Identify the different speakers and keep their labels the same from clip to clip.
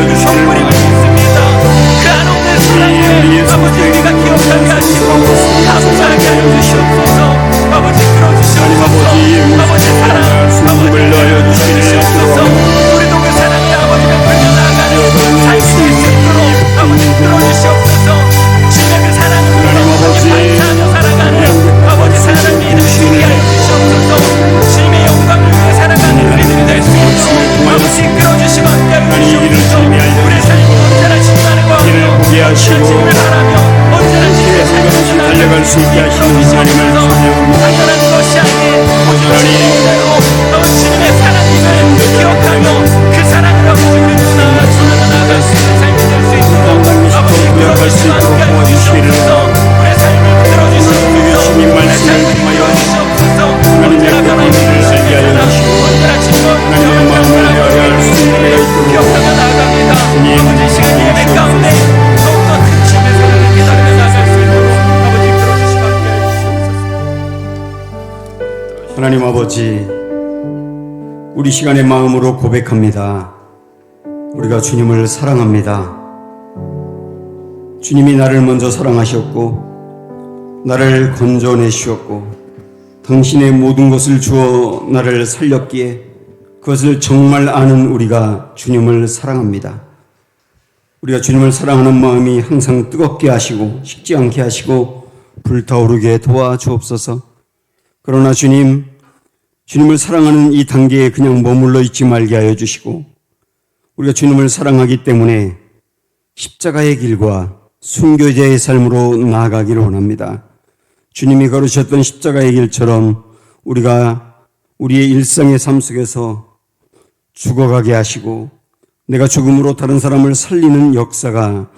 Speaker 1: 그 선물임을 믿습니다. 그 한없는 사랑을 아버지 우리가 기억하게 하시고 감사하게 하여 주시옵소서. 아버지 끌어주시옵소서. 아버지 사랑 아버지 끌어주시옵소서. 우리도 그 사랑을 아버지 베풀며 나아가는 삶이 될 수 있도록 아버지 끌어주시옵소서. 주님의 그 사랑을 반사하며 살아가는 아버지 사랑의 이름 주게 하여 주시옵소서. 주님의 영광을 위해 살아가는 우리들이 될 수 있도록 아버지 끌어주시고 함께하여 주시옵소서. 우리의 삶이 언제나 주님만을 구하며 주님을 바라며 언제나 주님의 삶을
Speaker 2: 달려갈 수 있게 하시는 하나님을 찬양합니다.
Speaker 1: 당연한 것이 아닌 오직 주님의 사랑임을 기억하며 그 사랑을 아버지 우리도 나아갈 수 있는 삶이 될 수 있도록 아버지 끌어주시고 함께하여 주시옵소서. 우리의 삶을 들어주시옵소서. 우리의 삶을 이끌어주시옵소서. 언제나 변함없는 사랑 언제나 주님과
Speaker 2: 하나님의 마음을 헤아려 할 수 있는 은혜가 있도록
Speaker 1: 기억하며 나아갑니다. 아버지 시간 예배 가운데 더욱더 큰 주님의 사랑을 깨달으며 나아갈 수 있도록 아버지 끌어주시고 함께하여 주시옵소서.
Speaker 2: 하나님 아버지, 우리 시간의 마음으로 고백합니다. 우리가 주님을 사랑합니다. 주님이 나를 먼저 사랑하셨고 나를 건져내주셨고 당신의 모든 것을 주어 나를 살렸기에 그것을 정말 아는 우리가 주님을 사랑합니다. 우리가 주님을 사랑하는 마음이 항상 뜨겁게 하시고 식지 않게 하시고 불타오르게 도와주옵소서. 그러나 주님을 사랑하는 이 단계에 그냥 머물러 있지 말게 하여 주시고 우리가 주님을 사랑하기 때문에 십자가의 길과 순교자의 삶으로 나아가기를 원합니다. 주님이 걸으셨던 십자가의 길처럼 우리가 우리의 일상의 삶 속에서 죽어가게 하시고 내가 죽음으로 다른 사람을 살리는 역사가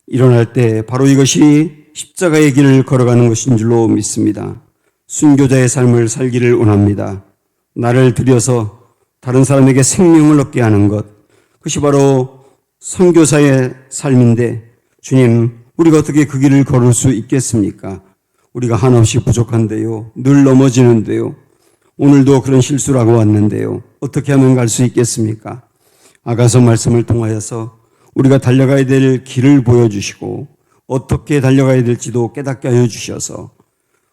Speaker 2: 일어날 때 바로 이것이 십자가의 길을 걸어가는 것인 줄로 믿습니다. 순교자의 삶을 살기를 원합니다. 나를 들여서 다른 사람에게 생명을 얻게 하는 것, 그것이 바로 선교사의 삶인데 주님, 우리가 어떻게 그 길을 걸을 수 있겠습니까? 우리가 한없이 부족한데요. 늘 넘어지는데요. 오늘도 그런 실수를 하고 왔는데요. 어떻게 하면 갈 수 있겠습니까? 아가서 말씀을 통하여서 우리가 달려가야 될 길을 보여주시고 어떻게 달려가야 될지도 깨닫게 하여 주셔서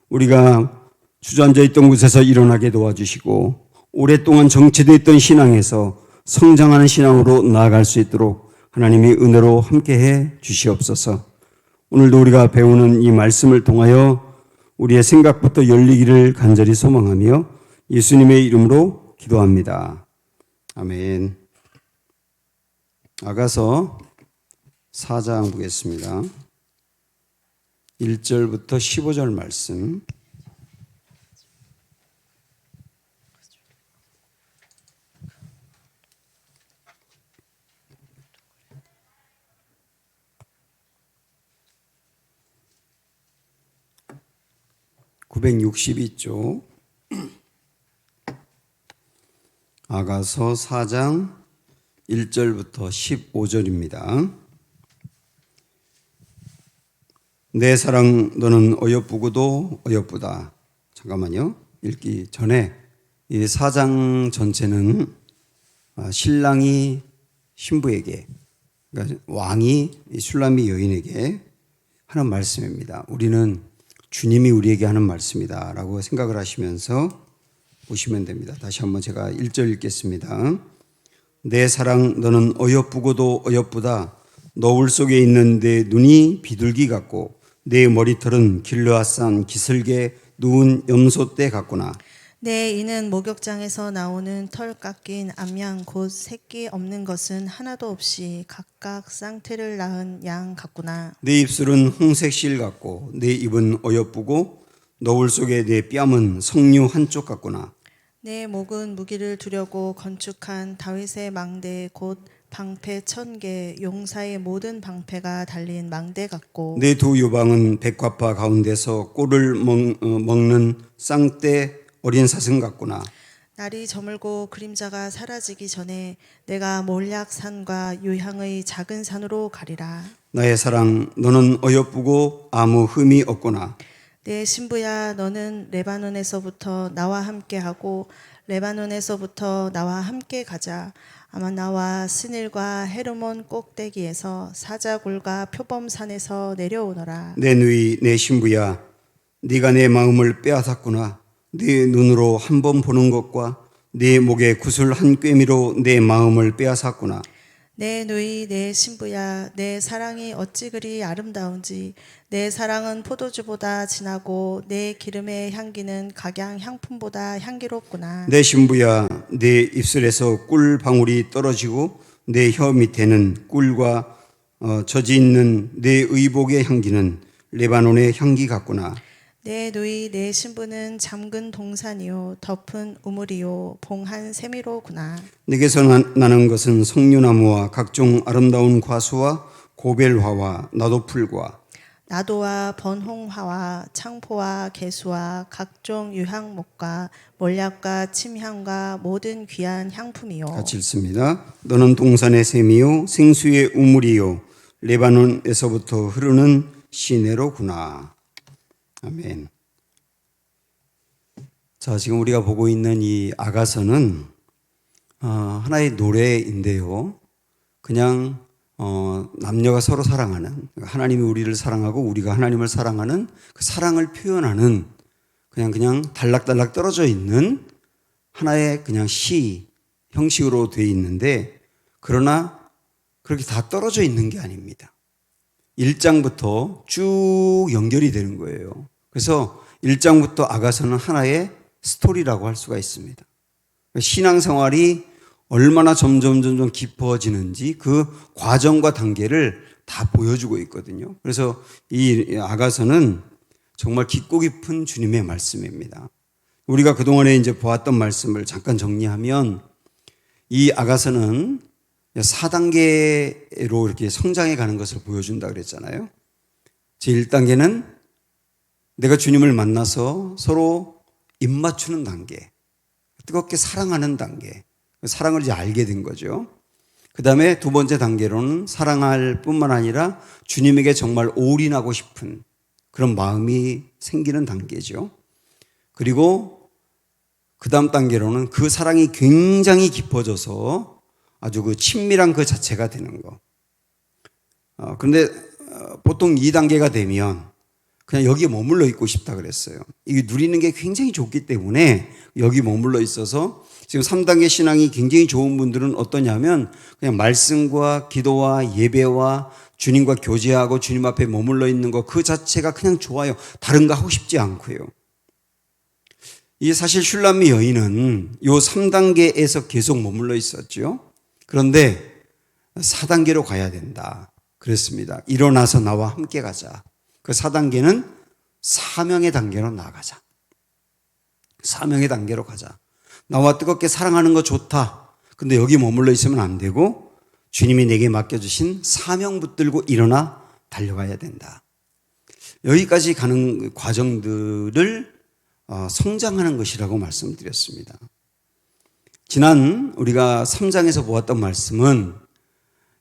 Speaker 2: 우리가 주저앉아 있던 곳에서 일어나게 도와주시고 오랫동안 정체되어 있던 신앙에서 성장하는 신앙으로 나아갈 수 있도록 하나님이 은혜로 함께해 주시옵소서. 오늘도 우리가 배우는 이 말씀을 통하여 우리의 생각부터 열리기를 간절히 소망하며 예수님의 이름으로 기도합니다. 아멘. 아가서 4장 보겠습니다. 1절부터 15절 말씀. (962쪽) 아가서 4장 1절부터 15절입니다. 내 사랑 너는 어여쁘고도 어여쁘다. 잠깐만요. 읽기 전에 이 4장 전체는 신랑이 신부에게, 그러니까 왕이 슐람이 여인에게 하는 말씀입니다. 우리는 주님이 우리에게 하는 말씀이다 라고 생각을 하시면서 보시면 됩니다. 다시 한번 제가 1절 읽겠습니다. 내 사랑 너는 어여쁘고도 어여쁘다. 너울 속에 있는 내 눈이 비둘기 같고 내 머리털은 길르앗산 기슭에 누운 염소떼 같구나.
Speaker 3: 내 이는 목욕장에서 나오는 털 깎인 암양 곧 새끼 없는 것은 하나도 없이 각각 쌍태를 낳은 양 같구나.
Speaker 2: 내 입술은 홍색 실 같고 내 입은 어여쁘고 너울 속에 내 뺨은 석류 한쪽 같구나.
Speaker 3: 내 목은 무기를 두려고 건축한 다윗의 망대 곧 방패 1000개 용사의 모든 방패가 달린 망대 같고
Speaker 2: 내 두 유방은 백합화 가운데서 꿀을 먹는 쌍떼 어린 사슴 같구나.
Speaker 3: 날이 저물고 그림자가 사라지기 전에 내가 몰약산과 유향의 작은 산으로 가리라.
Speaker 2: 나의 사랑 너는 어여쁘고 아무 흠이 없구나.
Speaker 3: 내 신부야 너는 레바논에서부터 나와 함께하고 레바논에서부터 나와 함께 가자. 아마나와 스닐과 헤르몬 꼭대기에서 사자굴과 표범산에서 내려오너라.
Speaker 2: 내 누이 내 신부야, 네가 내 마음을 빼앗았구나. 네 눈으로 한 번 보는 것과 네 목에 구슬 한 꿰미로 내 마음을 빼앗았구나.
Speaker 3: 내 누이 내 신부야, 내 사랑이 어찌 그리 아름다운지. 내 사랑은 포도주보다 진하고 내 기름의 향기는 각양 향품보다 향기롭구나.
Speaker 2: 내 신부야, 내 입술에서 꿀 방울이 떨어지고 내 혀 밑에는 꿀과 젖이 있는 내 의복의 향기는 레바논의 향기 같구나.
Speaker 3: 내 누이 내 신부는 잠근 동산이요 덮은 우물이요 봉한 세미로구나.
Speaker 2: 내게서 나는 것은 석류나무와 각종 아름다운 과수와 고벨화와 나도풀과
Speaker 3: 나도와 번홍화와 창포와 개수와 각종 유향목과 몰약과 침향과 모든 귀한 향품이요.
Speaker 2: 같이 읽습니다. 너는 동산의 샘이요 생수의 우물이요 레바논에서부터 흐르는 시내로구나. 아멘. 자, 지금 우리가 보고 있는 이 아가서는 하나의 노래인데요. 그냥 남녀가 서로 사랑하는, 하나님이 우리를 사랑하고 우리가 하나님을 사랑하는 그 사랑을 표현하는 그냥 달락달락 떨어져 있는 하나의 그냥 시 형식으로 되어 있는데, 그러나 그렇게 다 떨어져 있는 게 아닙니다. 1장부터 쭉 연결이 되는 거예요. 그래서 1장부터 아가서는 하나의 스토리라고 할 수가 있습니다. 신앙생활이 얼마나 점점 깊어지는지 그 과정과 단계를 다 보여주고 있거든요. 그래서 이 아가서는 정말 깊고 깊은 주님의 말씀입니다. 우리가 그동안에 이제 보았던 말씀을 잠깐 정리하면, 이 아가서는 4단계로 이렇게 성장해 가는 것을 보여준다 그랬잖아요. 제1단계는 내가 주님을 만나서 서로 입맞추는 단계, 뜨겁게 사랑하는 단계, 사랑을 이제 알게 된 거죠. 그 다음에 두 번째 단계로는 사랑할 뿐만 아니라 주님에게 정말 올인하고 싶은 그런 마음이 생기는 단계죠. 그리고 그 다음 단계로는 그 사랑이 굉장히 깊어져서 아주 그 친밀한 그 자체가 되는 거. 그런데 보통 2단계가 되면 그냥 여기에 머물러 있고 싶다 그랬어요. 이게 누리는 게 굉장히 좋기 때문에 여기 머물러 있어서, 지금 3단계 신앙이 굉장히 좋은 분들은 어떠냐면 그냥 말씀과 기도와 예배와 주님과 교제하고 주님 앞에 머물러 있는 거 그 자체가 그냥 좋아요. 다른 거 하고 싶지 않고요. 이게 사실 슐람미 여인은 요 3단계에서 계속 머물러 있었죠. 그런데 4단계로 가야 된다 그랬습니다. 일어나서 나와 함께 가자. 그 4단계는 사명의 단계로 나아가자. 사명의 단계로 가자. 나와 뜨겁게 사랑하는 거 좋다. 근데 여기 머물러 있으면 안 되고 주님이 내게 맡겨주신 사명 붙들고 일어나 달려가야 된다. 여기까지 가는 과정들을 성장하는 것이라고 말씀드렸습니다. 지난 우리가 3장에서 보았던 말씀은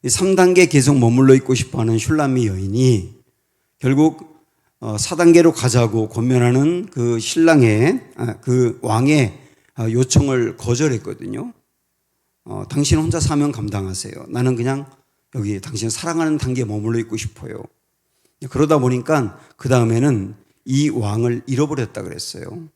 Speaker 2: 3단계 계속 머물러 있고 싶어하는 슐람미 여인이 결국 4단계로 가자고 권면하는 그 신랑의 그 왕의 요청을 거절했거든요. 당신 혼자 사명 감당하세요. 나는 그냥 여기 당신 사랑하는 단계에 머물러 있고 싶어요. 그러다 보니까 그 다음에는 이 왕을 잃어버렸다 그랬어요.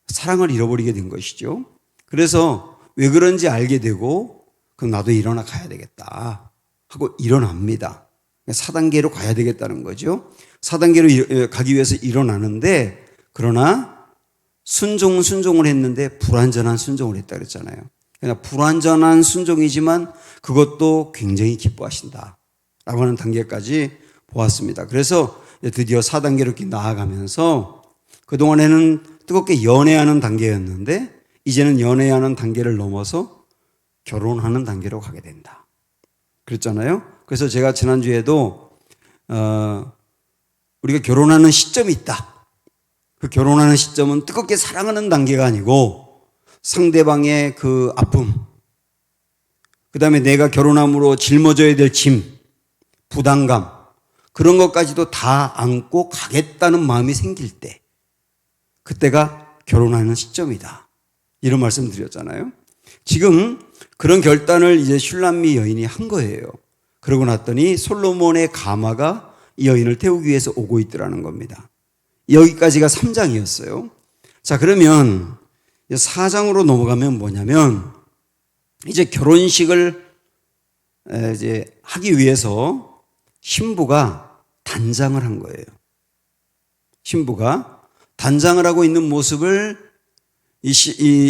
Speaker 2: 사랑을 잃어버리게 된 것이죠. 그래서 왜 그런지 알게 되고, 그럼 나도 일어나 가야 되겠다 하고 일어납니다. 4단계로 가야 되겠다는 거죠. 4단계로 가기 위해서 일어나는데, 그러나 순종을 했는데 불완전한 순종을 했다 그랬잖아요. 그러니까 불완전한 순종이지만 그것도 굉장히 기뻐하신다 라고 하는 단계까지 보았습니다. 그래서 드디어 4단계로 이렇게 나아가면서, 그동안에는 뜨겁게 연애하는 단계였는데 이제는 연애하는 단계를 넘어서 결혼하는 단계로 가게 된다 그랬잖아요. 그래서 제가 지난주에도 우리가 결혼하는 시점이 있다. 그 결혼하는 시점은 뜨겁게 사랑하는 단계가 아니고 상대방의 그 아픔, 그 다음에 내가 결혼함으로 짊어져야 될 짐, 부담감, 그런 것까지도 다 안고 가겠다는 마음이 생길 때, 그때가 결혼하는 시점이다. 이런 말씀 드렸잖아요. 지금 그런 결단을 이제 슐람미 여인이 한 거예요. 그러고 났더니 솔로몬의 가마가 이 여인을 태우기 위해서 오고 있더라는 겁니다. 여기까지가 3장이었어요. 자, 그러면 4장으로 넘어가면 뭐냐면 이제 결혼식을 이제 하기 위해서 신부가 단장을 한 거예요. 신부가 단장을 하고 있는 모습을 이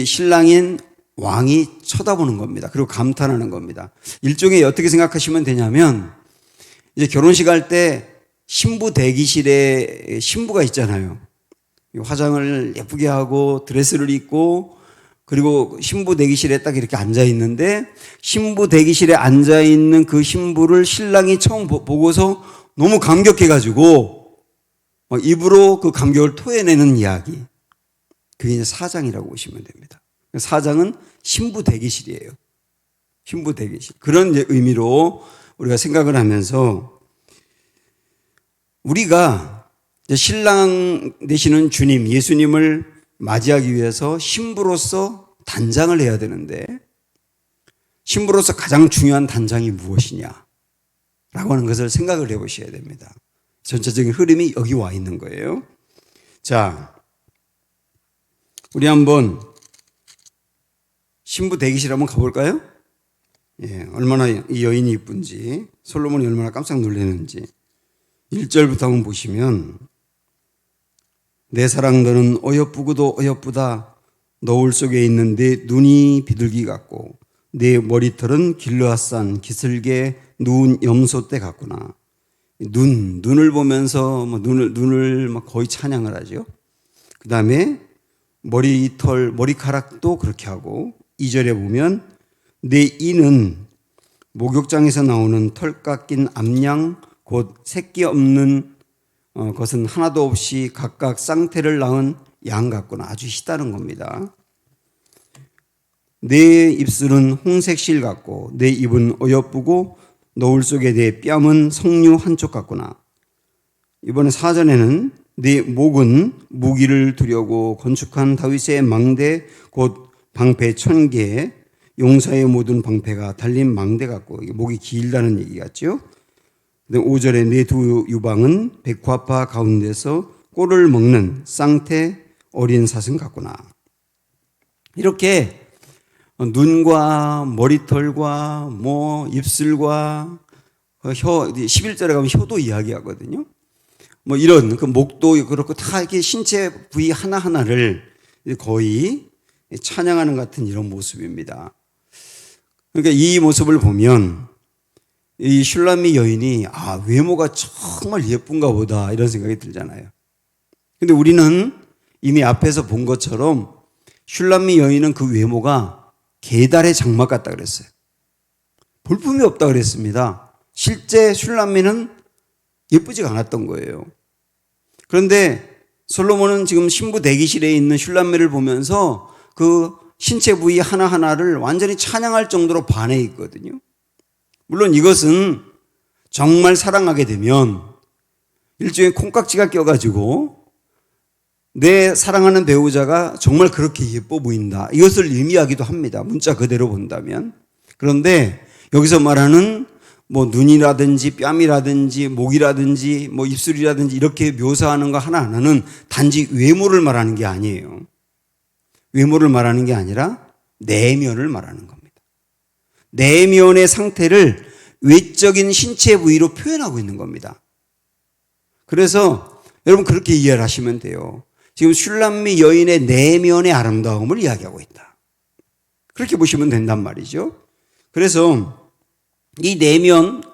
Speaker 2: 신랑인 왕이 쳐다보는 겁니다. 그리고 감탄하는 겁니다. 일종의 어떻게 생각하시면 되냐면 이제 결혼식 할 때 신부 대기실에 신부가 있잖아요. 화장을 예쁘게 하고 드레스를 입고 그리고 신부 대기실에 딱 이렇게 앉아 있는데 신부 대기실에 앉아 있는 그 신부를 신랑이 처음 보고서 너무 감격해가지고 입으로 그 감격을 토해내는 이야기. 그게 이제 4장이라고 보시면 됩니다. 4장은 신부 대기실이에요. 신부 대기실. 그런 이제 의미로 우리가 생각을 하면서 우리가 신랑 되시는 주님, 예수님을 맞이하기 위해서 신부로서 단장을 해야 되는데 신부로서 가장 중요한 단장이 무엇이냐 라고 하는 것을 생각을 해보셔야 됩니다. 전체적인 흐름이 여기 와 있는 거예요. 자, 우리 한번 신부 대기실 한번 가볼까요? 예, 얼마나 이 여인이 이쁜지, 솔로몬이 얼마나 깜짝 놀랐는지. 1절부터 한번 보시면 내 사랑 너는 어여쁘고도 어여쁘다. 너울 속에 있는 내 눈이 비둘기 같고 내 머리털은 길르앗산 기슭에 누운 염소떼 같구나. 눈을 보면서 눈을 막 거의 찬양을 하죠. 그 다음에 머리카락도 그렇게 하고 2절에 보면 내 이는 목욕장에서 나오는 털 깎인 암양 곧 새끼 없는 것은 하나도 없이 각각 쌍태를 낳은 양 같구나. 아주 희다는 겁니다. 내 입술은 홍색 실 같고 내 입은 어여쁘고 너울 속에 내 뺨은 석류 한쪽 같구나. 이번에 4절에는 내 목은 무기를 두려고 건축한 다윗의 망대 곧 방패 1000개 용사의 모든 방패가 달린 망대 같고 목이 길다는 얘기 같죠. 5절에 내 두 유방은 백화파 가운데서 꼴을 먹는 쌍태 어린 사슴 같구나. 이렇게 눈과 머리털과 입술과 혀, 11절에 가면 혀도 이야기하거든요. 이런 그 목도 그렇고 다 이렇게 신체 부위 하나하나를 거의 찬양하는 같은 이런 모습입니다. 그러니까 이 모습을 보면 이 슐람미 여인이 외모가 정말 예쁜가 보다 이런 생각이 들잖아요. 근데 우리는 이미 앞에서 본 것처럼 슐람미 여인은 그 외모가 게달의 장막 같다 그랬어요. 볼품이 없다 그랬습니다. 실제 슐람미는 예쁘지가 않았던 거예요. 그런데 솔로몬은 지금 신부 대기실에 있는 슐람미를 보면서 그 신체 부위 하나하나를 완전히 찬양할 정도로 반해 있거든요. 물론 이것은 정말 사랑하게 되면 일종의 콩깍지가 껴가지고 내 사랑하는 배우자가 정말 그렇게 예뻐 보인다. 이것을 의미하기도 합니다. 문자 그대로 본다면. 그런데 여기서 말하는 눈이라든지 뺨이라든지 목이라든지 입술이라든지 이렇게 묘사하는 거 하나하나는 단지 외모를 말하는 게 아니에요. 외모를 말하는 게 아니라 내면을 말하는 겁니다. 내면의 상태를 외적인 신체 부위로 표현하고 있는 겁니다. 그래서 여러분 그렇게 이해를 하시면 돼요. 지금 슐람미 여인의 내면의 아름다움을 이야기하고 있다. 그렇게 보시면 된단 말이죠. 그래서 이 내면,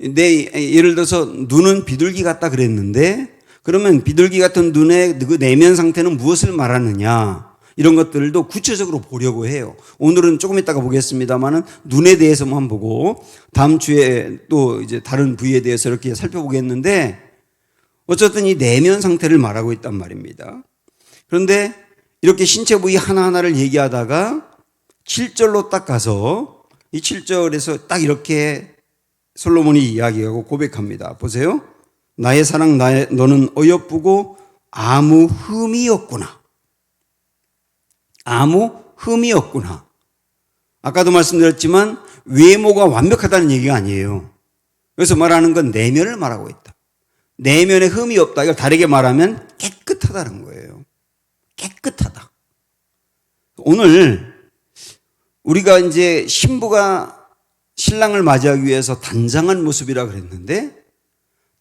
Speaker 2: 예를 들어서 눈은 비둘기 같다 그랬는데 그러면 비둘기 같은 눈의 그 내면 상태는 무엇을 말하느냐 이런 것들도 구체적으로 보려고 해요. 오늘은 조금 이따가 보겠습니다만은 눈에 대해서만 보고 다음 주에 또 이제 다른 부위에 대해서 이렇게 살펴보겠는데 어쨌든 이 내면 상태를 말하고 있단 말입니다. 그런데 이렇게 신체 부위 하나하나를 얘기하다가 7절로 딱 가서 이 7절에서 딱 이렇게 솔로몬이 이야기하고 고백합니다. 보세요. 나의 사랑 너는 어여쁘고 아무 흠이 없구나. 아무 흠이 없구나. 아까도 말씀드렸지만 외모가 완벽하다는 얘기가 아니에요. 여기서 말하는 건 내면을 말하고 있다. 내면에 흠이 없다. 이걸 다르게 말하면 깨끗하다는 거예요. 깨끗하다. 오늘 우리가 이제 신부가 신랑을 맞이하기 위해서 단장한 모습이라 그랬는데,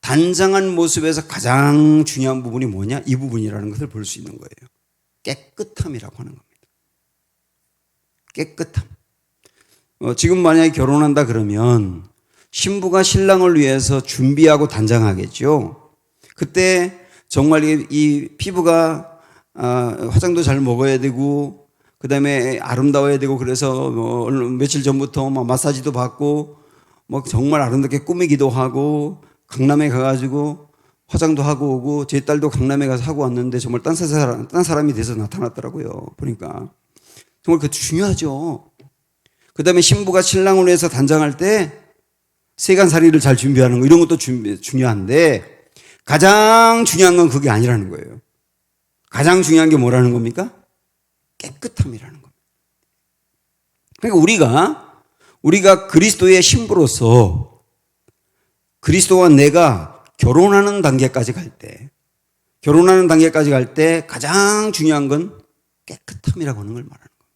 Speaker 2: 단장한 모습에서 가장 중요한 부분이 뭐냐? 이 부분이라는 것을 볼 수 있는 거예요. 깨끗함이라고 하는 겁니다. 깨끗함. 지금 만약에 결혼한다 그러면 신부가 신랑을 위해서 준비하고 단장하겠죠. 그때 정말 이 피부가 화장도 잘 먹어야 되고, 그 다음에 아름다워야 되고, 그래서 며칠 전부터 마사지도 받고, 정말 아름답게 꾸미기도 하고, 강남에 가가지고 화장도 하고 오고, 제 딸도 강남에 가서 하고 왔는데 정말 딴 사람이 돼서 나타났더라고요. 보니까. 정말 그것도 중요하죠. 그 다음에 신부가 신랑을 위해서 단장할 때 세간살이를 잘 준비하는 거, 이런 것도 중요한데, 가장 중요한 건 그게 아니라는 거예요. 가장 중요한 게 뭐라는 겁니까? 깨끗함이라는 겁니다. 그러니까 우리가 그리스도의 신부로서 그리스도와 내가 결혼하는 단계까지 갈 때, 가장 중요한 건 깨끗함이라고 하는 걸 말하는 겁니다.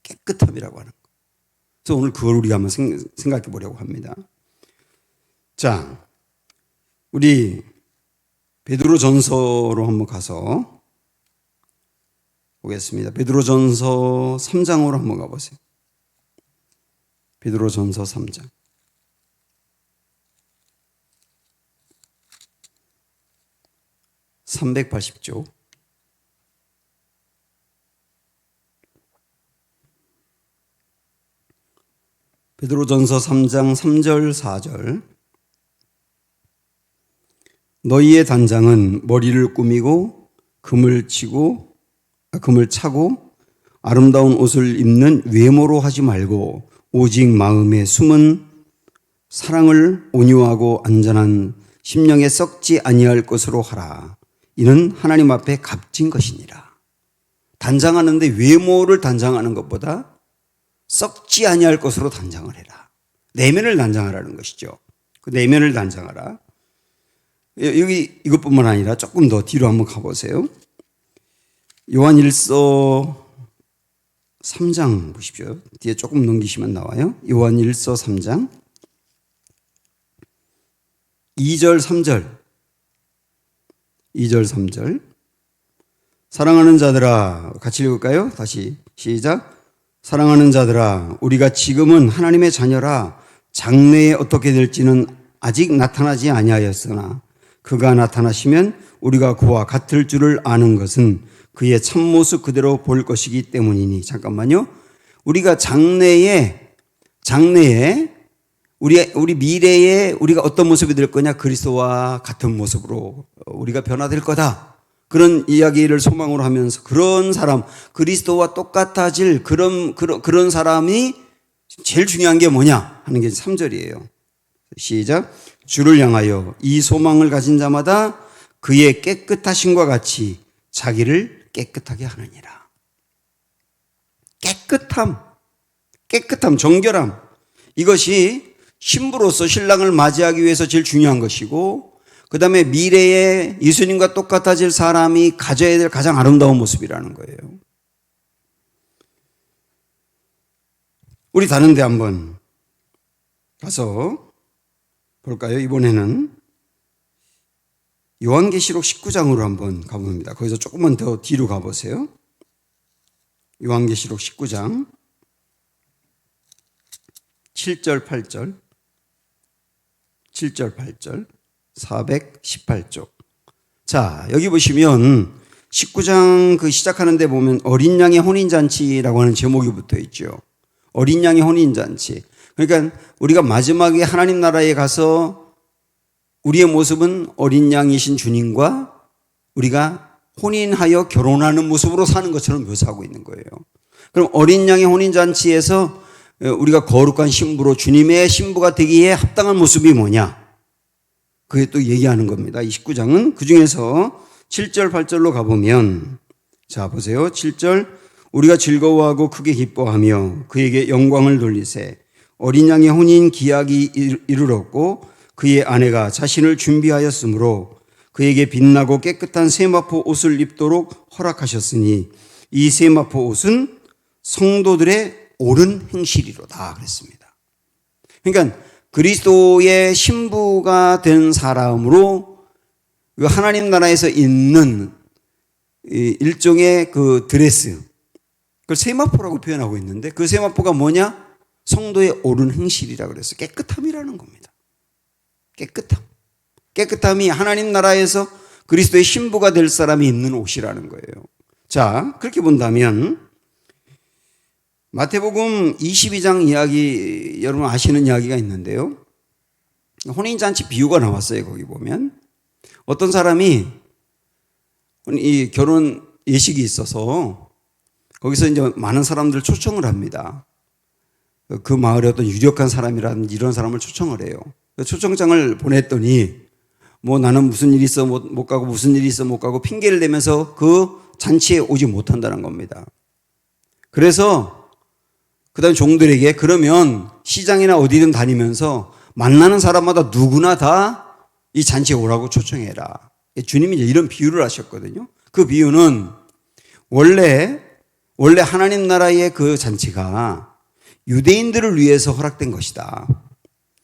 Speaker 2: 깨끗함이라고 하는 거. 그래서 오늘 그걸 우리가 한번 생각해 보려고 합니다. 자, 우리 베드로전서로 한번 가서 보겠습니다. 베드로전서 3장으로 한번 가보세요. 베드로전서 3장. (380조) 베드로전서 3장 3절 4절. 너희의 단장은 머리를 꾸미고 금을 차고 아름다운 옷을 입는 외모로 하지 말고 오직 마음에 숨은 사랑을 온유하고 안전한 심령에 썩지 아니할 것으로 하라. 이는 하나님 앞에 값진 것이니라. 단장하는데 외모를 단장하는 것보다 썩지 아니할 것으로 단장을 해라. 내면을 단장하라는 것이죠. 그 내면을 단장하라. 여기 이것뿐만 아니라 조금 더 뒤로 한번 가보세요. 요한일서 3장 보십시오. 뒤에 조금 넘기시면 나와요. 요한일서 3장 2절 3절. 2절 3절. 사랑하는 자들아, 같이 읽을까요? 다시 시작. 사랑하는 자들아, 우리가 지금은 하나님의 자녀라. 장래에 어떻게 될지는 아직 나타나지 아니하였으나 그가 나타나시면 우리가 그와 같을 줄을 아는 것은 그의 참모습 그대로 볼 것이기 때문이니. 잠깐만요. 우리가 장래에 우리 미래에 우리가 어떤 모습이 될 거냐? 그리스도와 같은 모습으로 우리가 변화될 거다. 그런 이야기를 소망으로 하면서 그런 사람, 그리스도와 똑같아질 그런 사람이 제일 중요한 게 뭐냐 하는 게 3절이에요. 시작. 주를 향하여 이 소망을 가진 자마다 그의 깨끗하심과 같이 자기를 깨끗하게 하느니라. 깨끗함, 정결함. 이것이 신부로서 신랑을 맞이하기 위해서 제일 중요한 것이고, 그 다음에 미래에 예수님과 똑같아질 사람이 가져야 될 가장 아름다운 모습이라는 거예요. 우리 다른 데 한번 가서 볼까요? 이번에는 요한계시록 19장으로 한번 가봅니다. 거기서 조금만 더 뒤로 가보세요. 요한계시록 19장 7절 8절 418쪽. 자, 여기 보시면 19장 그 시작하는 데 보면 어린 양의 혼인잔치라고 하는 제목이 붙어 있죠. 어린 양의 혼인잔치. 그러니까 우리가 마지막에 하나님 나라에 가서 우리의 모습은 어린 양이신 주님과 우리가 혼인하여 결혼하는 모습으로 사는 것처럼 묘사하고 있는 거예요. 그럼 어린 양의 혼인잔치에서 우리가 거룩한 신부로 주님의 신부가 되기에 합당한 모습이 뭐냐? 그게 또 얘기하는 겁니다. 이 19장은 그 중에서 7절, 8절로 가보면, 자, 보세요. 7절. 우리가 즐거워하고 크게 기뻐하며 그에게 영광을 돌리세. 어린 양의 혼인 기약이 이르렀고 그의 아내가 자신을 준비하였으므로 그에게 빛나고 깨끗한 세마포 옷을 입도록 허락하셨으니 이 세마포 옷은 성도들의 옳은 행실이로다 그랬습니다. 그러니까 그리스도의 신부가 된 사람으로 하나님 나라에서 입는 일종의 그 드레스, 그걸 세마포라고 표현하고 있는데 그 세마포가 뭐냐? 성도의 옳은 행실이라고 그랬어요. 깨끗함이라는 겁니다. 깨끗함. 깨끗함이 하나님 나라에서 그리스도의 신부가 될 사람이 입는 옷이라는 거예요. 자, 그렇게 본다면 마태복음 22장 이야기, 여러분 아시는 이야기가 있는데요. 혼인잔치 비유가 나왔어요. 거기 보면 어떤 사람이 이 결혼 예식이 있어서 거기서 이제 많은 사람들 초청을 합니다. 그 마을에 어떤 유력한 사람이라든지 이런 사람을 초청을 해요. 초청장을 보냈더니 뭐 나는 무슨 일이 있어 못 가고 무슨 일이 있어 못 가고 핑계를 대면서 그 잔치에 오지 못한다는 겁니다. 그래서 그 다음에 종들에게 그러면 시장이나 어디든 다니면서 만나는 사람마다 누구나 다 이 잔치에 오라고 초청해라. 주님이 이제 이런 비유를 하셨거든요. 그 비유는 원래 하나님 나라의 그 잔치가 유대인들을 위해서 허락된 것이다.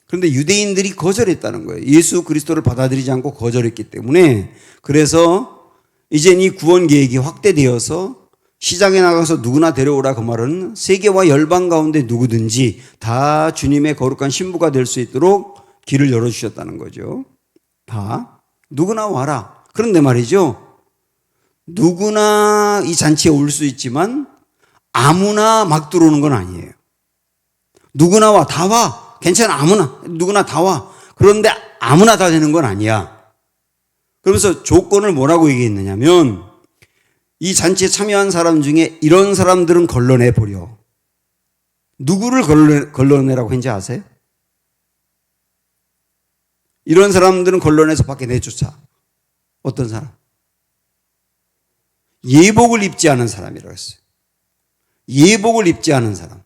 Speaker 2: 그런데 유대인들이 거절했다는 거예요. 예수 그리스도를 받아들이지 않고 거절했기 때문에 그래서 이젠 이 구원 계획이 확대되어서 시장에 나가서 누구나 데려오라 그 말은 세계와 열방 가운데 누구든지 다 주님의 거룩한 신부가 될 수 있도록 길을 열어주셨다는 거죠. 다 누구나 와라. 그런데 말이죠. 누구나 이 잔치에 올 수 있지만 아무나 막 들어오는 건 아니에요. 누구나 와. 다 와. 괜찮아. 아무나. 누구나 다 와. 그런데 아무나 다 되는 건 아니야. 그러면서 조건을 뭐라고 얘기했느냐면 이 잔치에 참여한 사람 중에 이런 사람들은 걸러내 버려. 누구를 걸러내라고 했는지 아세요? 이런 사람들은 걸러내서 밖에 내쫓아. 어떤 사람? 예복을 입지 않은 사람이라고 했어요. 예복을 입지 않은 사람.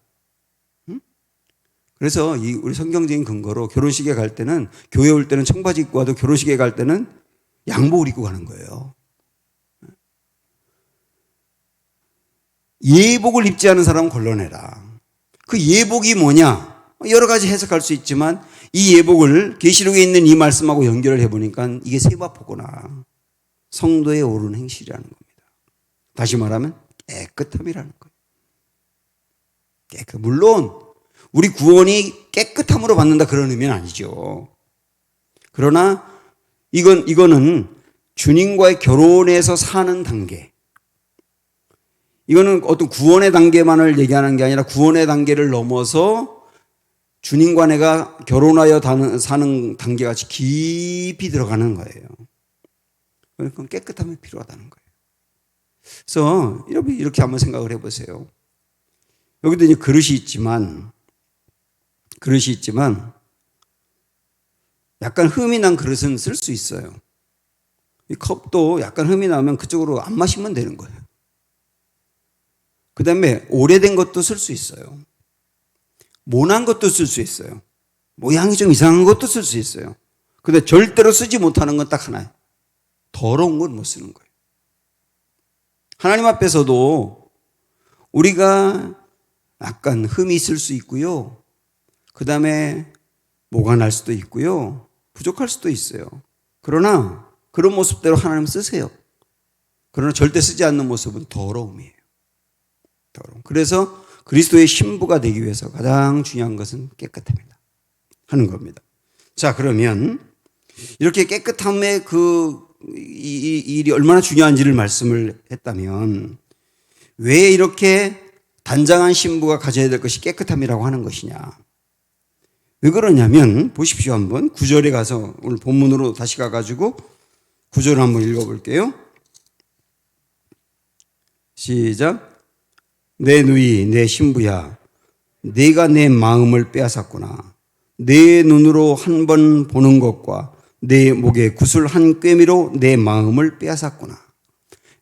Speaker 2: 그래서 우리 성경적인 근거로 결혼식에 갈 때는 교회 올 때는 청바지 입고 와도 결혼식에 갈 때는 양복을 입고 가는 거예요. 예복을 입지 않은 사람은 걸러내라. 그 예복이 뭐냐? 여러 가지 해석할 수 있지만 이 예복을 계시록에 있는 이 말씀하고 연결을 해보니까 이게 세마포구나. 성도의 옳은 행실이라는 겁니다. 다시 말하면 깨끗함이라는 거예요. 물론 우리 구원이 깨끗함으로 받는다 그런 의미는 아니죠. 그러나 이거는 주님과의 결혼에서 사는 단계. 이거는 어떤 구원의 단계만을 얘기하는 게 아니라 구원의 단계를 넘어서 주님과 내가 결혼하여 사는 단계같이 깊이 들어가는 거예요. 그러니까 깨끗함이 필요하다는 거예요. 그래서 이렇게 한번 생각을 해보세요. 여기도 이제 그릇이 있지만 약간 흠이 난 그릇은 쓸 수 있어요. 이 컵도 약간 흠이 나면 그쪽으로 안 마시면 되는 거예요. 그 다음에 오래된 것도 쓸 수 있어요. 모난 것도 쓸 수 있어요. 모양이 좀 이상한 것도 쓸 수 있어요. 근데 절대로 쓰지 못하는 건 딱 하나예요. 더러운 건 못 쓰는 거예요. 하나님 앞에서도 우리가 약간 흠이 있을 수 있고요. 그 다음에 뭐가 날 수도 있고요. 부족할 수도 있어요. 그러나 그런 모습대로 하나님 쓰세요. 그러나 절대 쓰지 않는 모습은 더러움이에요. 더러움. 그래서 그리스도의 신부가 되기 위해서 가장 중요한 것은 깨끗함이다 하는 겁니다. 자, 그러면 이렇게 깨끗함의 이 일이 얼마나 중요한지를 말씀을 했다면 왜 이렇게 단장한 신부가 가져야 될 것이 깨끗함이라고 하는 것이냐? 왜 그러냐면 보십시오. 한번 9절에 가서 오늘 본문으로 다시 가가지고 9절을 한번 읽어볼게요. 시작. 내 누이 내 신부야 네가 내 마음을 빼앗았구나. 내 눈으로 한 번 보는 것과 내 목에 구슬 한 꿰미로 내 마음을 빼앗았구나.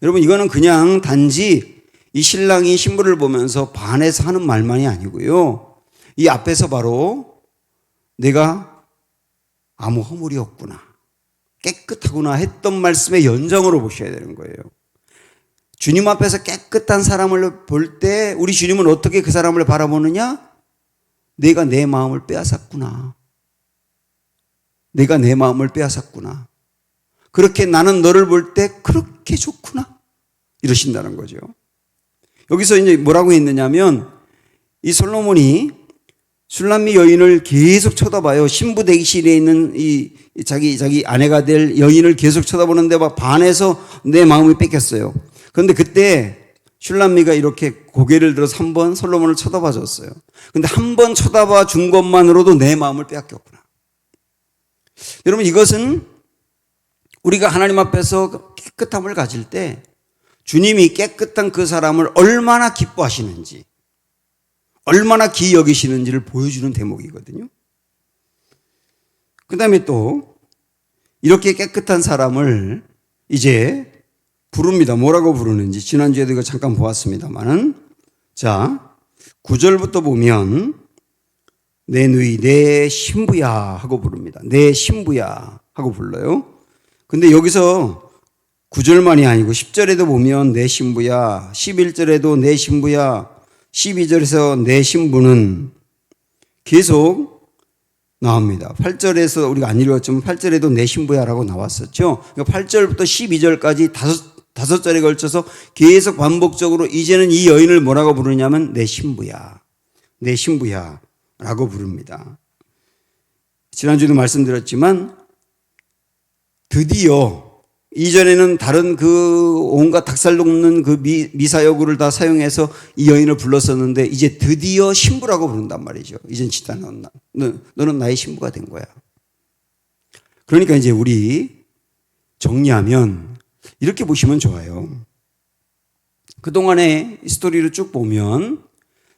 Speaker 2: 여러분 이거는 그냥 단지 이 신랑이 신부를 보면서 반해서 하는 말만이 아니고요. 이 앞에서 바로 내가 아무 허물이 없구나, 깨끗하구나 했던 말씀의 연장으로 보셔야 되는 거예요. 주님 앞에서 깨끗한 사람을 볼 때 우리 주님은 어떻게 그 사람을 바라보느냐? 내가 내 마음을 빼앗았구나. 내가 내 마음을 빼앗았구나. 그렇게 나는 너를 볼 때 그렇게 좋구나. 이러신다는 거죠. 여기서 이제 뭐라고 했느냐면 이 솔로몬이 슐람미 여인을 계속 쳐다봐요. 신부 대기실에 있는 이 자기 아내가 될 여인을 계속 쳐다보는데 막 반해서 내 마음이 뺏겼어요. 그런데 그때 슐람미가 이렇게 고개를 들어서 한 번 솔로몬을 쳐다봐 줬어요. 근데 한 번 쳐다봐 준 것만으로도 내 마음을 빼앗겼구나. 여러분, 이것은 우리가 하나님 앞에서 깨끗함을 가질 때 주님이 깨끗한 그 사람을 얼마나 기뻐하시는지, 얼마나 귀히 여기시는지를 보여주는 대목이거든요. 그 다음에 또 이렇게 깨끗한 사람을 이제 부릅니다. 뭐라고 부르는지 지난주에도 이거 잠깐 보았습니다만은, 자 9절부터 보면 내 누이 내 신부야 하고 부릅니다. 내 신부야 하고 불러요. 근데 여기서 9절만이 아니고 10절에도 보면 내 신부야, 11절에도 내 신부야, 12절에서 내 신부는 계속 나옵니다. 8절에서 우리가 안 읽었지만 8절에도 내 신부야라고 나왔었죠. 그러니까 8절부터 12절까지 다섯 절에 걸쳐서 계속 반복적으로 이제는 이 여인을 뭐라고 부르냐면 내 신부야, 내 신부야 라고 부릅니다. 지난주에도 말씀드렸지만 드디어 이전에는 다른 그 온갖 닭살 돋는 그 미사여구를 다 사용해서 이 여인을 불렀었는데 이제 드디어 신부라고 부른단 말이죠. 이젠 진짜 너는 나의 신부가 된 거야. 그러니까 이제 우리 정리하면 이렇게 보시면 좋아요. 그동안의 스토리를 쭉 보면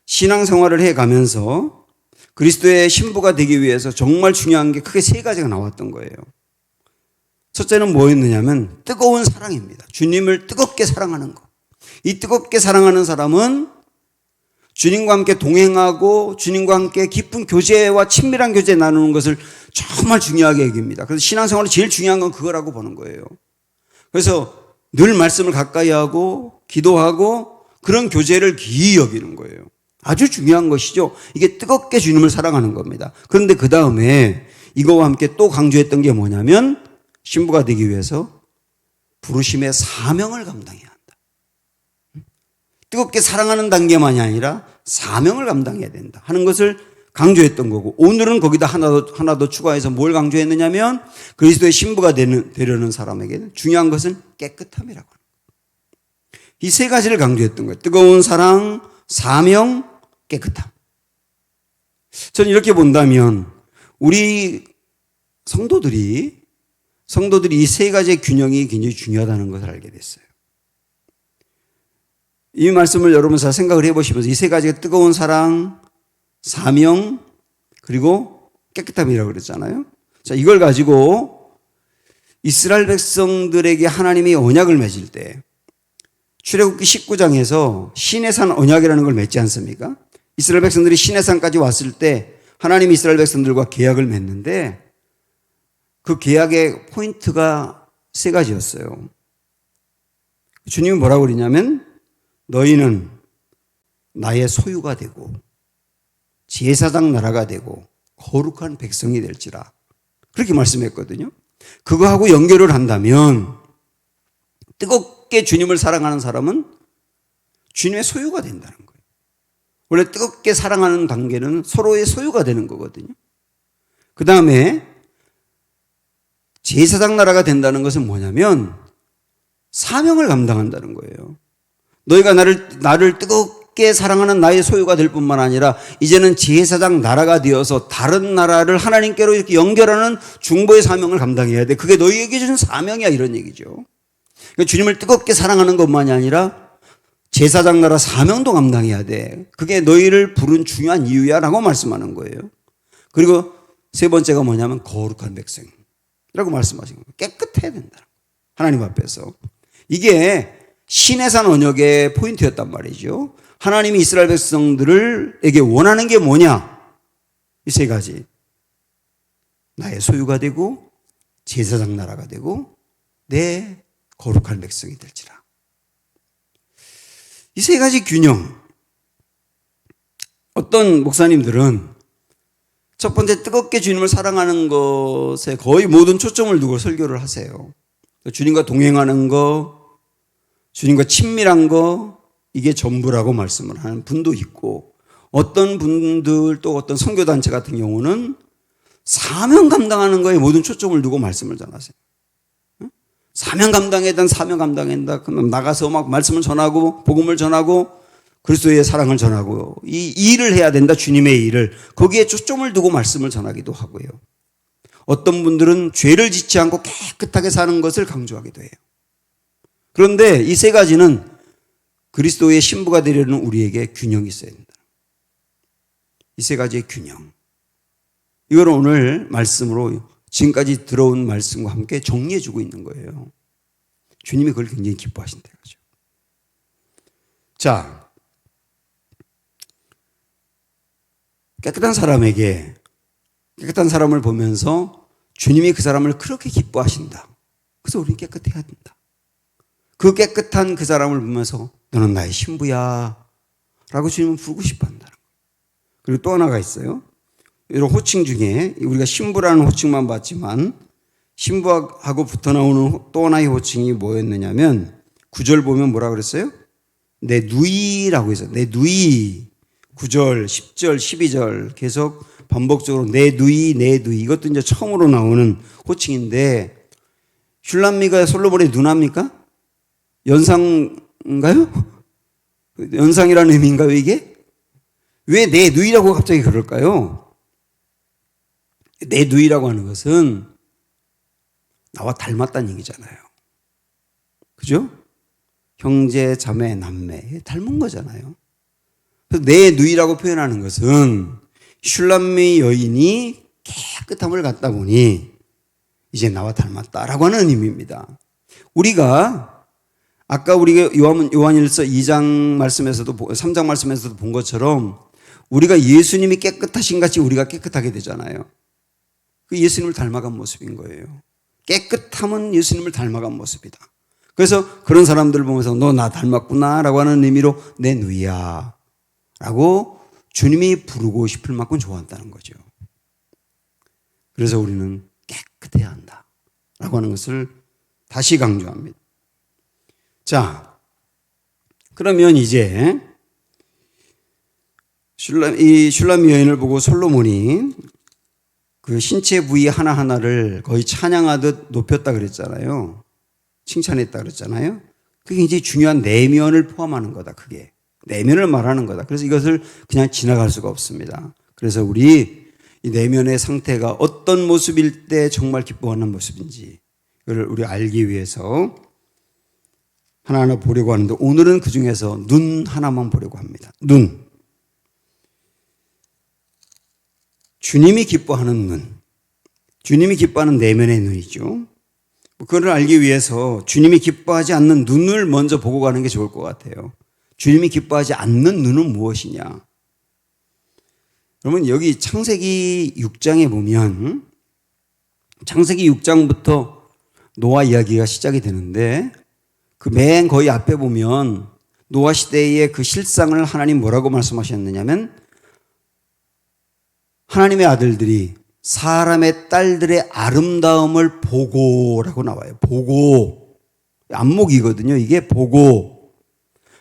Speaker 2: 신앙생활을 해가면서 그리스도의 신부가 되기 위해서 정말 중요한 게 크게 세 가지가 나왔던 거예요. 첫째는 뭐였느냐면 뜨거운 사랑입니다. 주님을 뜨겁게 사랑하는 것. 이 뜨겁게 사랑하는 사람은 주님과 함께 동행하고 주님과 함께 깊은 교제와 친밀한 교제 나누는 것을 정말 중요하게 여깁니다. 그래서 신앙생활에 제일 중요한 건 그거라고 보는 거예요. 그래서 늘 말씀을 가까이 하고 기도하고 그런 교제를 기이 여기는 거예요. 아주 중요한 것이죠. 이게 뜨겁게 주님을 사랑하는 겁니다. 그런데 그 다음에 이거와 함께 또 강조했던 게 뭐냐면 신부가 되기 위해서 부르심의 사명을 감당해야 한다. 뜨겁게 사랑하는 단계만이 아니라 사명을 감당해야 된다 하는 것을 강조했던 거고, 오늘은 거기다 하나 더 추가해서 뭘 강조했느냐면 그리스도의 신부가 되려는 사람에게는 중요한 것은 깨끗함이라고 합니다. 이 세 가지를 강조했던 거예요. 뜨거운 사랑, 사명, 깨끗함. 저는 이렇게 본다면 우리 성도들이 이 세 가지의 균형이 굉장히 중요하다는 것을 알게 됐어요. 이 말씀을 여러분 잘 생각을 해보시면서 이 세 가지가 뜨거운 사랑, 사명, 그리고 깨끗함이라고 그랬잖아요. 자, 이걸 가지고 이스라엘 백성들에게 하나님이 언약을 맺을 때 출애굽기 19장에서 시내산 언약이라는 걸 맺지 않습니까? 이스라엘 백성들이 시내산까지 왔을 때 하나님이 이스라엘 백성들과 계약을 맺는데 그 계약의 포인트가 세 가지였어요. 주님이 뭐라고 그러냐면 너희는 나의 소유가 되고 제사장 나라가 되고 거룩한 백성이 될지라 그렇게 말씀했거든요. 그거하고 연결을 한다면 뜨겁게 주님을 사랑하는 사람은 주님의 소유가 된다는 거예요. 원래 뜨겁게 사랑하는 관계는 서로의 소유가 되는 거거든요. 그 다음에 제사장 나라가 된다는 것은 뭐냐면 사명을 감당한다는 거예요. 너희가 나를 뜨겁게 사랑하는 나의 소유가 될 뿐만 아니라 이제는 제사장 나라가 되어서 다른 나라를 하나님께로 이렇게 연결하는 중보의 사명을 감당해야 돼. 그게 너희에게 주는 사명이야, 이런 얘기죠. 그러니까 주님을 뜨겁게 사랑하는 것만이 아니라 제사장 나라 사명도 감당해야 돼. 그게 너희를 부른 중요한 이유야 라고 말씀하는 거예요. 그리고 세 번째가 뭐냐면 거룩한 백성이라고 말씀하신 거예요. 깨끗해야 된다. 하나님 앞에서. 이게 시내산 언역의 포인트였단 말이죠. 하나님이 이스라엘 백성들에게 원하는 게 뭐냐? 이 세 가지. 나의 소유가 되고 제사장 나라가 되고 내 거룩한 백성이 될지라. 이 세 가지 균형. 어떤 목사님들은 첫 번째 뜨겁게 주님을 사랑하는 것에 거의 모든 초점을 두고 설교를 하세요. 주님과 동행하는 거, 주님과 친밀한 거, 이게 전부라고 말씀을 하는 분도 있고, 어떤 분들 또 어떤 선교단체 같은 경우는 사명 감당하는 거에 모든 초점을 두고 말씀을 전하세요. 사명 감당에다 사명 감당한다. 그럼 나가서 막 말씀을 전하고 복음을 전하고 그리스도의 사랑을 전하고 이 일을 해야 된다. 주님의 일을. 거기에 초점을 두고 말씀을 전하기도 하고요. 어떤 분들은 죄를 짓지 않고 깨끗하게 사는 것을 강조하기도 해요. 그런데 이 세 가지는 그리스도의 신부가 되려는 우리에게 균형이 있어야 된다. 이 세 가지의 균형. 이걸 오늘 말씀으로 지금까지 들어온 말씀과 함께 정리해 주고 있는 거예요. 주님이 그걸 굉장히 기뻐하신다. 자, 깨끗한 사람에게 깨끗한 사람을 보면서 주님이 그 사람을 그렇게 기뻐하신다. 그래서 우리는 깨끗해야 된다. 그 깨끗한 그 사람을 보면서 너는 나의 신부야 라고 주님은 부르고 싶어 한다는 거예요. 그리고 또 하나가 있어요. 이런 호칭 중에 우리가 신부라는 호칭만 봤지만 신부하고 붙어 나오는 또 하나의 호칭이 뭐였느냐면 9절 보면 뭐라 그랬어요? 내 누이라고 했어요. 내 누이. 9절, 10절, 12절 계속 반복적으로 내 누이, 내 누이. 이것도 이제 처음으로 나오는 호칭인데 슐람미가 솔로몬의 누나입니까? 연상인가요? 연상이라는 의미인가요, 이게? 왜 내 누이라고 갑자기 그럴까요? 내 누이라고 하는 것은 나와 닮았다는 얘기잖아요. 그죠? 형제, 자매, 남매 닮은 거잖아요. 그래서 내 누이라고 표현하는 것은 슐람미 여인이 깨끗함을 갖다 보니 이제 나와 닮았다라고 하는 의미입니다. 우리가 아까 우리가 요한일서 2장 말씀에서도 3장 말씀에서도 본 것처럼 우리가 예수님이 깨끗하신 같이 우리가 깨끗하게 되잖아요. 그 예수님을 닮아간 모습인 거예요. 깨끗함은 예수님을 닮아간 모습이다. 그래서 그런 사람들을 보면서 너 나 닮았구나 라고 하는 의미로 내 누이야 라고 주님이 부르고 싶을 만큼 좋아한다는 거죠. 그래서 우리는 깨끗해야 한다 라고 하는 것을 다시 강조합니다. 자, 그러면 이제 이 슐람미 여인을 보고 솔로몬이 그 신체 부위 하나하나를 거의 찬양하듯 높였다 그랬잖아요. 칭찬했다 그랬잖아요. 그게 굉장히 중요한 내면을 포함하는 거다. 그게 내면을 말하는 거다. 그래서 이것을 그냥 지나갈 수가 없습니다. 그래서 우리 이 내면의 상태가 어떤 모습일 때 정말 기뻐하는 모습인지 이걸 우리 알기 위해서 하나하나 보려고 하는데 오늘은 그 중에서 눈 하나만 보려고 합니다. 눈. 주님이 기뻐하는 눈. 주님이 기뻐하는 내면의 눈이죠. 그걸 알기 위해서 주님이 기뻐하지 않는 눈을 먼저 보고 가는 게 좋을 것 같아요. 주님이 기뻐하지 않는 눈은 무엇이냐? 그러면 여기 창세기 6장에 보면 창세기 6장부터 노아 이야기가 시작이 되는데 그 맨 거의 앞에 보면 노아 시대의 그 실상을 하나님 뭐라고 말씀하셨느냐면 하나님의 아들들이 사람의 딸들의 아름다움을 보고라고 나와요. 보고. 안목이거든요. 이게 보고.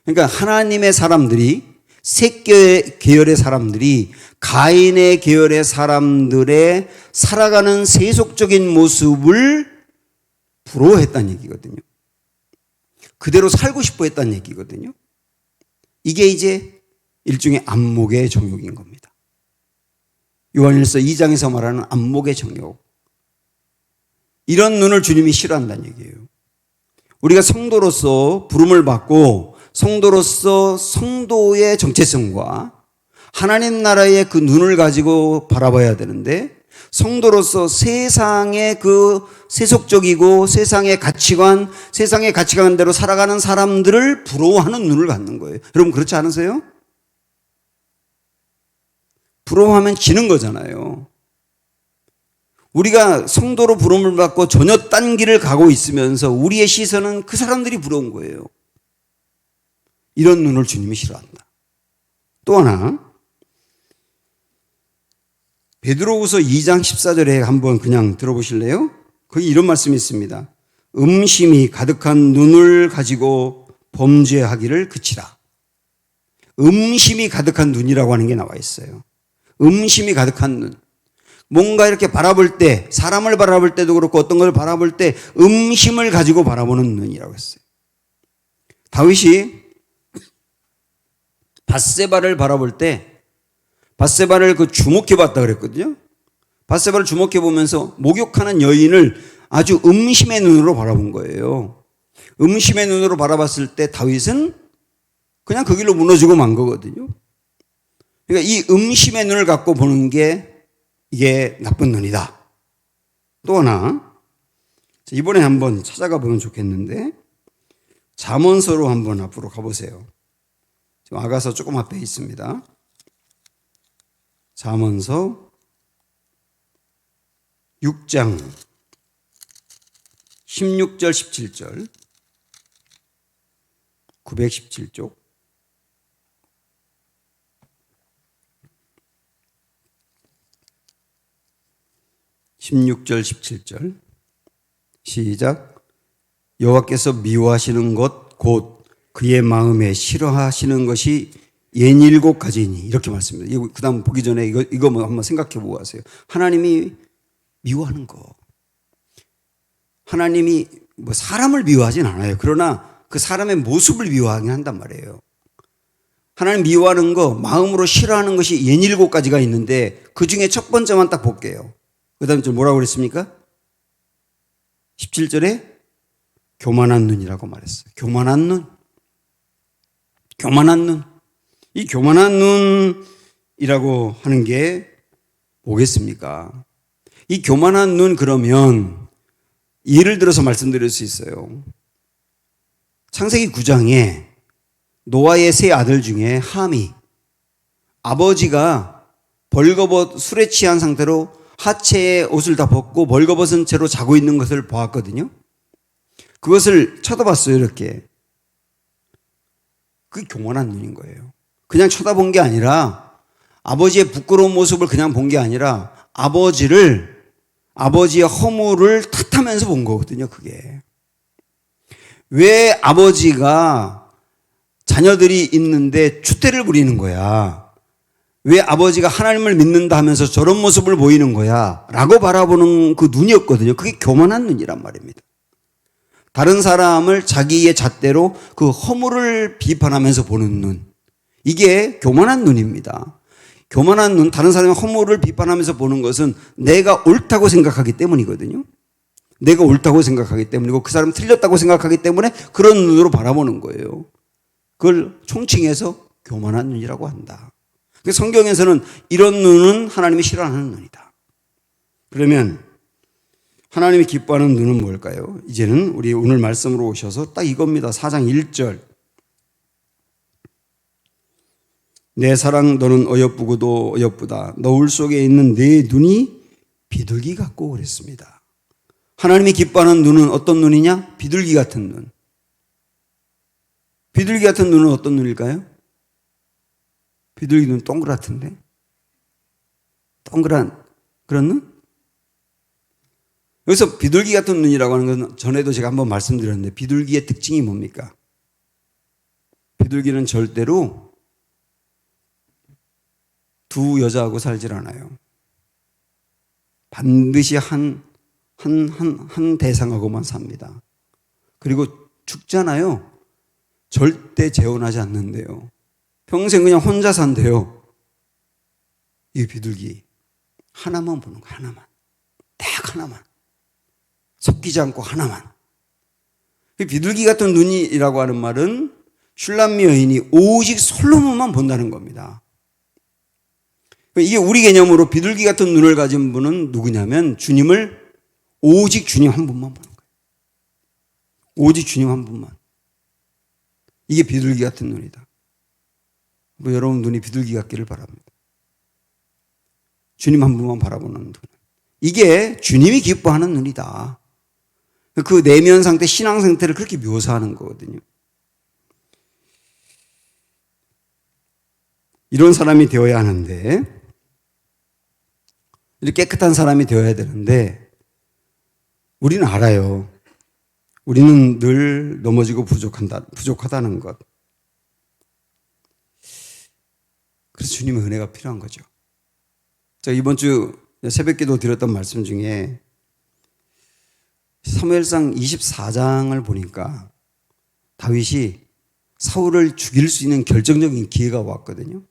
Speaker 2: 그러니까 하나님의 사람들이 셋 계열의 사람들이 가인의 계열의 사람들의 살아가는 세속적인 모습을 부러워했다는 얘기거든요. 그대로 살고 싶어 했다는 얘기거든요. 이게 이제 일종의 안목의 정욕인 겁니다. 요한일서 2장에서 말하는 안목의 정욕. 이런 눈을 주님이 싫어한다는 얘기예요. 우리가 성도로서 부름을 받고 성도로서 성도의 정체성과 하나님 나라의 그 눈을 가지고 바라봐야 되는데 성도로서 세상의 그 세속적이고 세상의 가치관대로 살아가는 사람들을 부러워하는 눈을 갖는 거예요. 여러분 그렇지 않으세요? 부러워하면 지는 거잖아요. 우리가 성도로 부름을 받고 전혀 딴 길을 가고 있으면서 우리의 시선은 그 사람들이 부러운 거예요. 이런 눈을 주님이 싫어한다. 또 하나, 베드로후서 2장 14절에 한번 그냥 들어보실래요? 거기 이런 말씀이 있습니다. 음심이 가득한 눈을 가지고 범죄하기를 그치라. 음심이 가득한 눈이라고 하는 게 나와 있어요. 음심이 가득한 눈. 뭔가 이렇게 바라볼 때, 사람을 바라볼 때도 그렇고 어떤 걸 바라볼 때 음심을 가지고 바라보는 눈이라고 했어요. 다윗이 밧세바를 바라볼 때 밧세바를 주목해 봤다 그랬거든요. 밧세바를 주목해 보면서 목욕하는 여인을 아주 음심의 눈으로 바라본 거예요. 음심의 눈으로 바라봤을 때 다윗은 그냥 그 길로 무너지고 만 거거든요. 그러니까 이 음심의 눈을 갖고 보는 게 이게 나쁜 눈이다. 또 하나, 이번에 한번 찾아가 보면 좋겠는데 잠언서로 한번 앞으로 가보세요. 지금 아가서 조금 앞에 있습니다. 잠언서 6장 16절 17절 917쪽 16절 17절 시작. 여호와께서 미워하시는 것 곧 그의 마음에 싫어하시는 것이 67가지이니 이렇게 말씀합니다. 그 다음 보기 전에 이거 한번 생각해 보고 하세요. 하나님이 미워하는 거. 하나님이 사람을 미워하진 않아요. 그러나 그 사람의 모습을 미워하긴 한단 말이에요. 하나님 미워하는 거, 마음으로 싫어하는 것이 67가지가 있는데 그 중에 첫 번째만 딱 볼게요. 그 다음 절 뭐라고 그랬습니까? 17절에 교만한 눈이라고 말했어요. 교만한 눈. 교만한 눈. 이 교만한 눈이라고 하는 게 뭐겠습니까? 이 교만한 눈 그러면 예를 들어서 말씀드릴 수 있어요. 창세기 9장에 노아의 세 아들 중에 함이 아버지가 벌거벗 술에 취한 상태로 하체에 옷을 다 벗고 벌거벗은 채로 자고 있는 것을 보았거든요. 그것을 쳐다봤어요. 이렇게. 그게 교만한 눈인 거예요. 그냥 쳐다본 게 아니라 아버지의 부끄러운 모습을 그냥 본 게 아니라 아버지의 허물을 탓하면서 본 거거든요. 그게. 왜 아버지가 자녀들이 있는데 추태를 부리는 거야? 왜 아버지가 하나님을 믿는다 하면서 저런 모습을 보이는 거야? 라고 바라보는 그 눈이었거든요. 그게 교만한 눈이란 말입니다. 다른 사람을 자기의 잣대로 그 허물을 비판하면서 보는 눈. 이게 교만한 눈입니다. 교만한 눈, 다른 사람의 허물을 비판하면서 보는 것은 내가 옳다고 생각하기 때문이거든요. 내가 옳다고 생각하기 때문이고 그 사람 틀렸다고 생각하기 때문에 그런 눈으로 바라보는 거예요. 그걸 총칭해서 교만한 눈이라고 한다. 성경에서는 이런 눈은 하나님이 싫어하는 눈이다. 그러면 하나님이 기뻐하는 눈은 뭘까요? 이제는 우리 오늘 말씀으로 오셔서 딱 이겁니다. 4장 1절. 내 사랑 너는 어여쁘고도 어여쁘다. 너울 속에 있는 내 눈이 비둘기 같고 그랬습니다. 하나님이 기뻐하는 눈은 어떤 눈이냐? 비둘기 같은 눈. 비둘기 같은 눈은 어떤 눈일까요? 비둘기 눈 동그랗던데? 동그란 그런 눈? 여기서 비둘기 같은 눈이라고 하는 건 전에도 제가 한번 말씀드렸는데 비둘기의 특징이 뭡니까? 비둘기는 절대로 두 여자하고 살질 않아요. 반드시 한 대상하고만 삽니다. 그리고 죽잖아요. 절대 재혼하지 않는데요. 평생 그냥 혼자 산대요. 이 비둘기. 하나만 보는 거, 하나만. 딱 하나만. 섞이지 않고 하나만. 비둘기 같은 눈이라고 하는 말은 슐람미 여인이 오직 솔로몬만 본다는 겁니다. 이게 우리 개념으로 비둘기 같은 눈을 가진 분은 누구냐면 주님을 오직 주님 한 분만 보는 거예요. 오직 주님 한 분만. 이게 비둘기 같은 눈이다. 여러분 눈이 비둘기 같기를 바랍니다. 주님 한 분만 바라보는 눈. 이게 주님이 기뻐하는 눈이다. 그 내면 상태, 신앙 상태를 그렇게 묘사하는 거거든요. 이런 사람이 되어야 하는데, 이렇게 깨끗한 사람이 되어야 되는데, 우리는 알아요. 우리는 늘 넘어지고 부족하다는 것. 그래서 주님의 은혜가 필요한 거죠. 제가 이번 주 새벽기도 드렸던 말씀 중에 사무엘상 24장을 보니까 다윗이 사울을 죽일 수 있는 결정적인 기회가 왔거든요.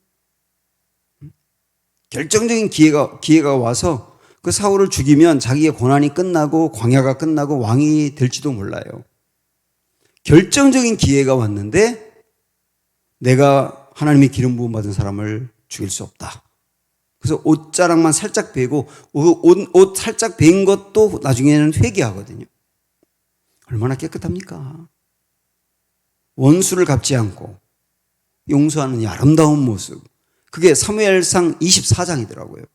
Speaker 2: 결정적인 기회가 와서 그 사울을 죽이면 자기의 고난이 끝나고 광야가 끝나고 왕이 될지도 몰라요. 결정적인 기회가 왔는데 내가 하나님의 기름 부음 받은 사람을 죽일 수 없다. 그래서 옷자락만 살짝 베고 옷 살짝 베인 것도 나중에는 회개하거든요. 얼마나 깨끗합니까? 원수를 갚지 않고 용서하는 이 아름다운 모습. 그게 사무엘상 24장이더라고요.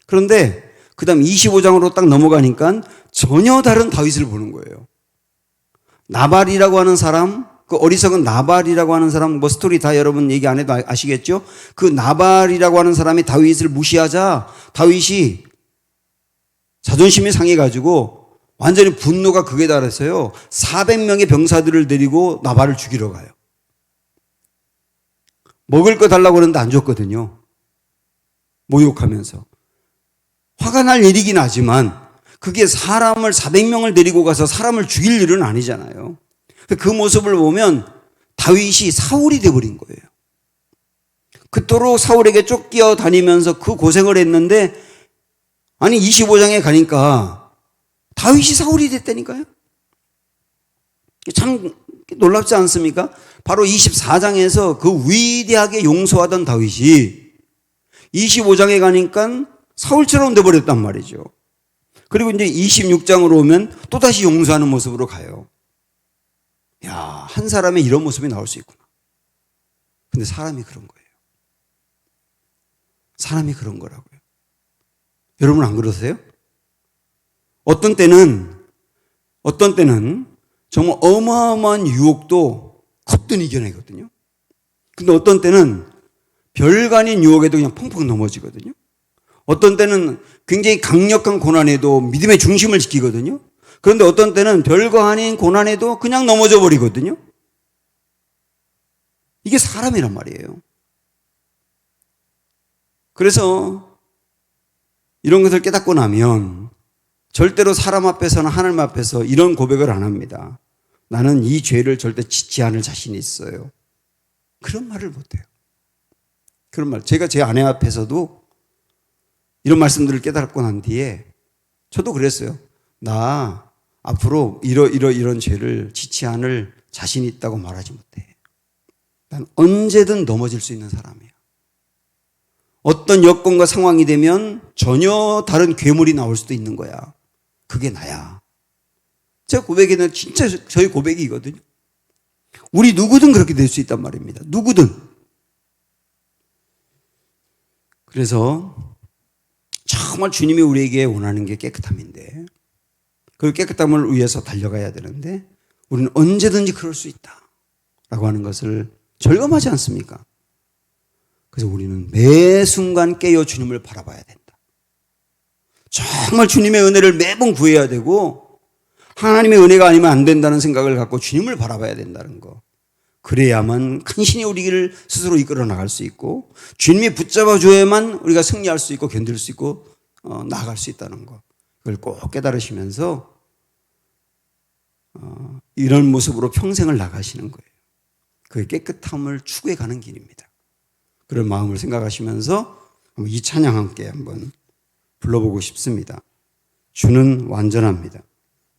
Speaker 2: 그런데 그 다음 25장으로 딱 넘어가니까 전혀 다른 다윗을 보는 거예요. 나발이라고 하는 사람, 그 어리석은 나발이라고 하는 사람, 뭐 스토리 다 여러분 얘기 안 해도 아시겠죠? 그 나발이라고 하는 사람이 다윗을 무시하자 다윗이 자존심이 상해가지고 완전히 분노가 극에 달했어요. 400명의 병사들을 데리고 나발을 죽이러 가요. 먹을 거 달라고 그러는데 안 줬거든요. 모욕하면서. 화가 날 일이긴 하지만 그게 사람을 400명을 데리고 가서 사람을 죽일 일은 아니잖아요. 그 모습을 보면 다윗이 사울이 돼버린 거예요. 그토록 사울에게 쫓겨 다니면서 그 고생을 했는데 아니 25장에 가니까 다윗이 사울이 됐다니까요. 참 놀랍지 않습니까? 바로 24장에서 그 위대하게 용서하던 다윗이 25장에 가니까 사울처럼 돼버렸단 말이죠. 그리고 이제 26장으로 오면 또다시 용서하는 모습으로 가요. 야, 한 사람의 이런 모습이 나올 수 있구나. 근데 사람이 그런 거예요. 사람이 그런 거라고요. 여러분 안 그러세요? 어떤 때는 정말 어마어마한 유혹도 거뜬 이겨내거든요. 근데 어떤 때는 별거 아닌 유혹에도 그냥 펑펑 넘어지거든요. 어떤 때는 굉장히 강력한 고난에도 믿음의 중심을 지키거든요. 그런데 어떤 때는 별거 아닌 고난에도 그냥 넘어져 버리거든요. 이게 사람이란 말이에요. 그래서 이런 것을 깨닫고 나면 절대로 사람 앞에서나 하나님 앞에서 이런 고백을 안 합니다. 나는 이 죄를 절대 짓지 않을 자신이 있어요. 그런 말을 못해요. 그런 말. 제가 제 아내 앞에서도 이런 말씀들을 깨달고 난 뒤에 저도 그랬어요. 나 앞으로 이런 죄를 짓지 않을 자신이 있다고 말하지 못해. 난 언제든 넘어질 수 있는 사람이야. 어떤 여건과 상황이 되면 전혀 다른 괴물이 나올 수도 있는 거야. 그게 나야. 제 고백에는 진짜 저희 고백이거든요. 우리 누구든 그렇게 될 수 있단 말입니다. 누구든. 그래서 정말 주님이 우리에게 원하는 게 깨끗함인데 그 깨끗함을 위해서 달려가야 되는데 우리는 언제든지 그럴 수 있다라고 하는 것을 절감하지 않습니까? 그래서 우리는 매 순간 깨어 주님을 바라봐야 된다. 정말 주님의 은혜를 매번 구해야 되고 하나님의 은혜가 아니면 안 된다는 생각을 갖고 주님을 바라봐야 된다는 거. 그래야만 간신히 우리를 스스로 이끌어 나갈 수 있고 주님이 붙잡아 줘야만 우리가 승리할 수 있고 견딜 수 있고 나아갈 수 있다는 거. 그걸 꼭 깨달으시면서 이런 모습으로 평생을 나가시는 거예요. 그 깨끗함을 추구해 가는 길입니다. 그런 마음을 생각하시면서 이 찬양 함께 한번 불러보고 싶습니다. 주는 완전합니다.